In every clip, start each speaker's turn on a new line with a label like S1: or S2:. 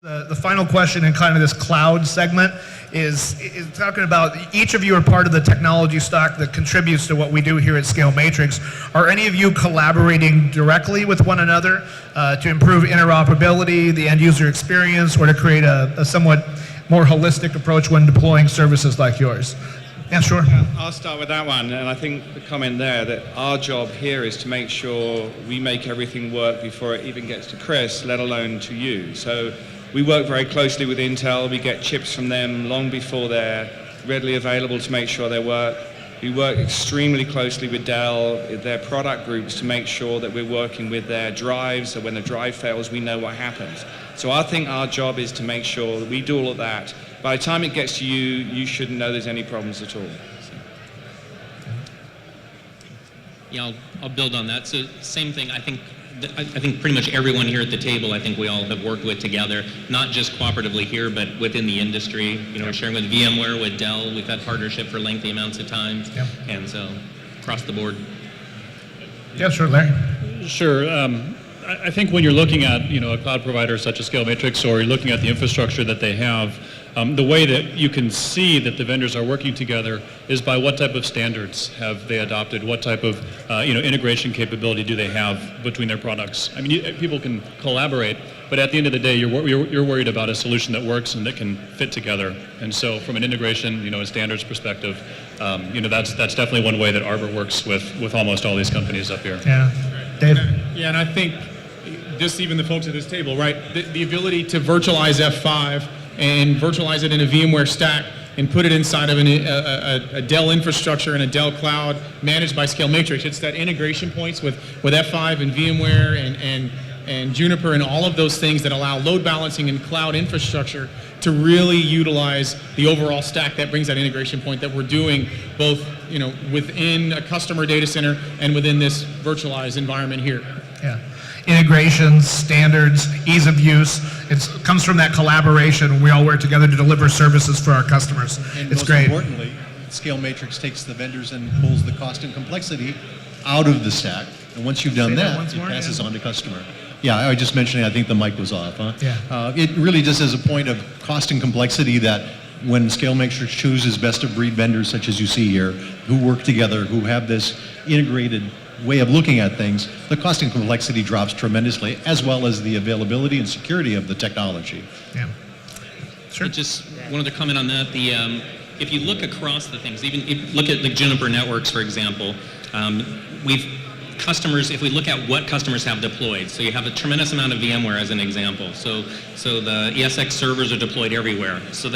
S1: The final question in kind of this cloud segment is talking about each of you are part of the technology stack that contributes to what we do here at Scale Matrix. Are any of you collaborating directly with one another to improve interoperability, the end user experience, or to create a somewhat more holistic approach when deploying services like yours? Yeah, sure.
S2: I'll start with that one, and I think the comment there that our job here is to make sure we make everything work before it even gets to Chris, let alone to you. So we work very closely with Intel. We get chips from them long before they're readily available to make sure they work. We work extremely closely with Dell, their product groups, to make sure that we're working with their drives, so when the drive fails, we know what happens. So I think our job is to make sure that we do all of that. By the time it gets to you, you shouldn't know there's any problems at all. So.
S3: Yeah, I'll build on that. So same thing, I think pretty much everyone here at the table, I think we all have worked with together, not just cooperatively here, but within the industry. You know, we're sharing with VMware, with Dell. We've had partnership for lengthy amounts of time, and so across the board.
S1: Yeah, sure, Larry.
S4: Sure. I think when you're looking at a cloud provider such as Scale Matrix, or you're looking at the infrastructure that they have, the way that you can see that the vendors are working together is by what type of standards have they adopted, what type of integration capability do they have between their products. I mean, people can collaborate, but at the end of the day, you're worried about a solution that works and that can fit together. And so, from an integration, a standards perspective, that's definitely one way that Arbor works with almost all these companies up here.
S1: Yeah, Dave.
S5: Yeah, and I think just even the folks at this table, right? The ability to virtualize F5 and virtualize it in a VMware stack and put it inside of a Dell infrastructure and a Dell cloud managed by Scale Matrix. It's that integration points with F5 and VMware and Juniper and all of those things that allow load balancing and cloud infrastructure to really utilize the overall stack that brings that integration point that we're doing both within a customer data center and within this virtualized environment here.
S1: Yeah. Integrations, standards, ease of use. It comes from that collaboration. We all work together to deliver services for our customers.
S6: And
S1: it's great.
S6: Most importantly, Scale Matrix takes the vendors and pulls the cost and complexity out of the stack. And once you've done that, it passes on to customer. Yeah, I was just mentioning, I think the mic was off. Huh?
S1: Yeah.
S6: It really just is a point of cost and complexity that when Scale Matrix chooses best of breed vendors such as you see here, who work together, who have this integrated way of looking at things, the cost and complexity drops tremendously, as well as the availability and security of the technology.
S1: Yeah. Sure.
S3: Just one other comment on that. If you look across the things, even if you look at the Juniper networks, for example, if we look at what customers have deployed, so you have a tremendous amount of VMware as an example. So the ESX servers are deployed everywhere. So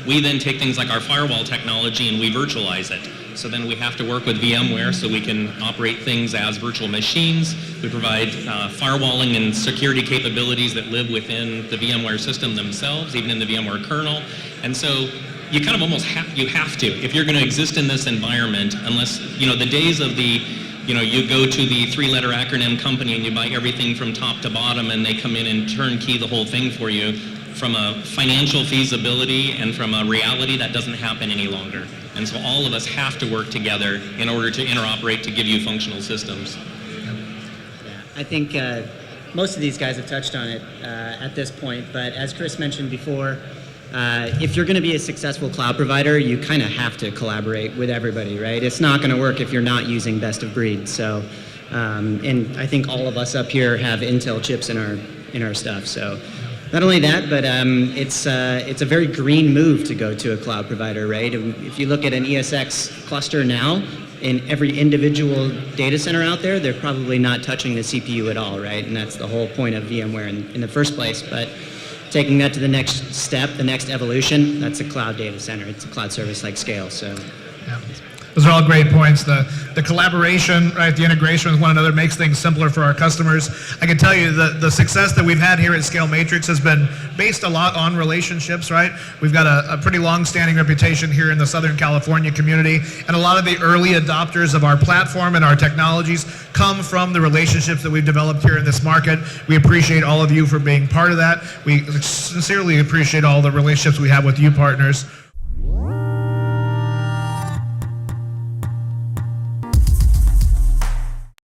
S3: we take things like our firewall technology and we virtualize it. So then we have to work with VMware so we can operate things as virtual machines. We provide firewalling and security capabilities that live within the VMware system themselves, even in the VMware kernel. And so you kind of almost have to, if you're going to exist in this environment, unless, the days of you go to the three-letter acronym company and you buy everything from top to bottom and they come in and turnkey the whole thing for you. From a financial feasibility and from a reality, that doesn't happen any longer. And so all of us have to work together in order to interoperate to give you functional systems.
S7: Yeah, I think most of these guys have touched on it at this point, but as Chris mentioned before, if you're going to be a successful cloud provider, you kind of have to collaborate with everybody, right? It's not going to work if you're not using best of breed. So, and I think all of us up here have Intel chips in our stuff. So, not only that, but it's a very green move to go to a cloud provider, right? If you look at an ESX cluster now, in every individual data center out there, they're probably not touching the CPU at all, right? And that's the whole point of VMware in the first place. But taking that to the next step, the next evolution, that's a cloud data center. It's a cloud service like Scale. So,
S1: yeah. Those are all great points. The collaboration, right, the integration with one another makes things simpler for our customers. I can tell you the success that we've had here at Scale Matrix has been based a lot on relationships, right? We've got a pretty long-standing reputation here in the Southern California community, and a lot of the early adopters of our platform and our technologies come from the relationships that we've developed here in this market. We appreciate all of you for being part of that. We sincerely appreciate all the relationships we have with you partners.